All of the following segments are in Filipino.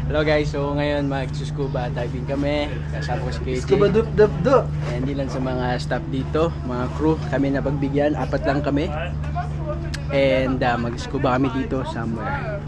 Hello guys, so ngayon mag-scuba diving kami. Kasama ko si KJ. Scuba dup dup dup. And hindi lang sa mga staff dito, mga crew kami na pagbigyan, 4 lang kami. And mag-scuba kami dito somewhere.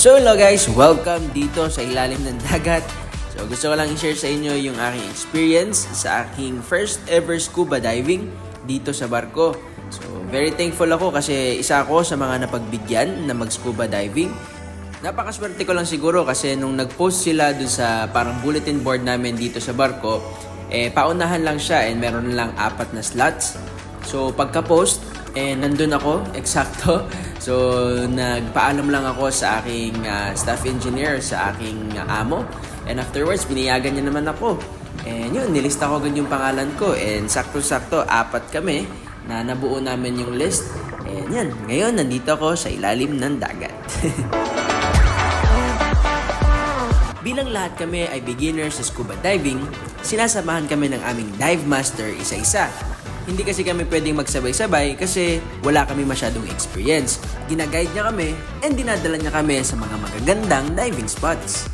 So hello guys, welcome dito sa ilalim ng dagat. So gusto ko lang i-share sa inyo yung aking experience sa aking first ever scuba diving dito sa barko. So very thankful ako kasi isa ako sa mga napagbigyan na mag-scuba diving. Napakaswerte ko lang siguro kasi nung nag-post sila dun sa parang bulletin board namin dito sa barko, paunahan lang siya and meron lang 4 na slots. So pagka-post, nandun ako, eksakto. So, nagpaalam lang ako sa aking staff engineer, sa aking amo. And afterwards, biniyagan niya naman ako. And yun, nilista ko agad yung pangalan ko. And sakto-sakto, 4 kami na nabuo namin yung list. And yan, ngayon, nandito ako sa ilalim ng dagat. Bilang lahat kami ay beginners sa scuba diving, sinasamahan kami ng aming dive master isa-isa. Hindi kasi kami pwedeng magsabay-sabay kasi wala kami masyadong experience. Ginaguide niya kami and dinadala niya kami sa mga magagandang diving spots.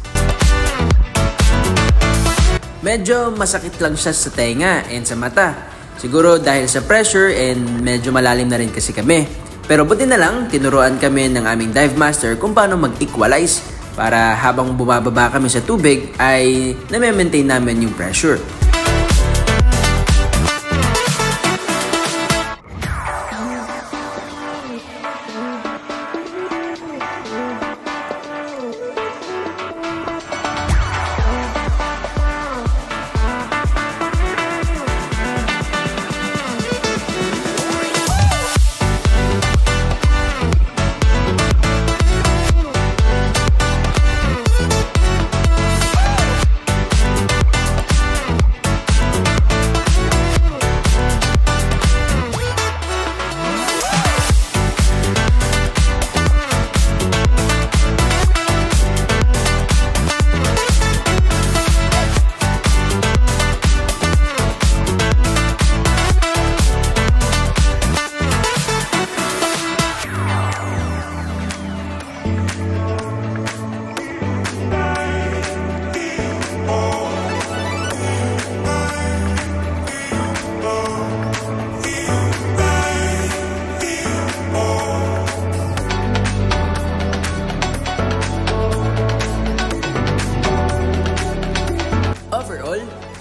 Medyo masakit lang siya sa tenga and sa mata. Siguro dahil sa pressure and medyo malalim na rin kasi kami. Pero buti na lang, tinuruan kami ng aming dive master kung paano mag-equalize para habang bumababa kami sa tubig ay na-maintain namin yung pressure.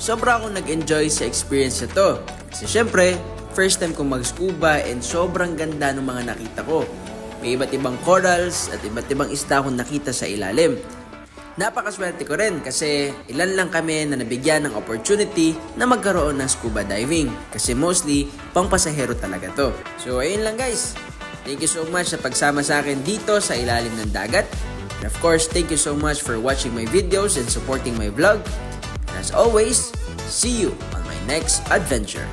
Sobra akong nag-enjoy sa experience na to. Kasi syempre, first time kong mag-scuba and sobrang ganda ng mga nakita ko. May iba't ibang corals at iba't ibang isda akong nakita sa ilalim. Napakaswerte ko rin kasi ilan lang kami na nabigyan ng opportunity na magkaroon ng scuba diving. Kasi mostly, pangpasahero talaga to. So ayun lang guys. Thank you so much sa pagsama sa akin dito sa ilalim ng dagat. And of course, thank you so much for watching my videos and supporting my vlog. And as always, see you on my next adventure.